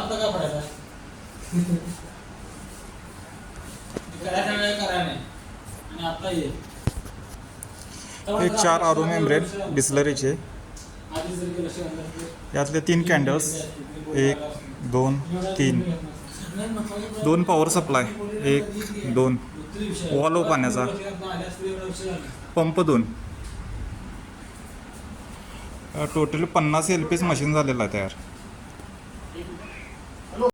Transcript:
काय पडायचा आणि आता ये हे 4 आरो मेम्ब्रेन बिस्लरीचे. यातले 3 कॅन्डल्स, 1 2 3, 2 पॉवर सप्लाय, 1 2, वॉल्व पाण्याचा, पंप 2. टोटली 50 LPS मशीन झालेला आहे तयार.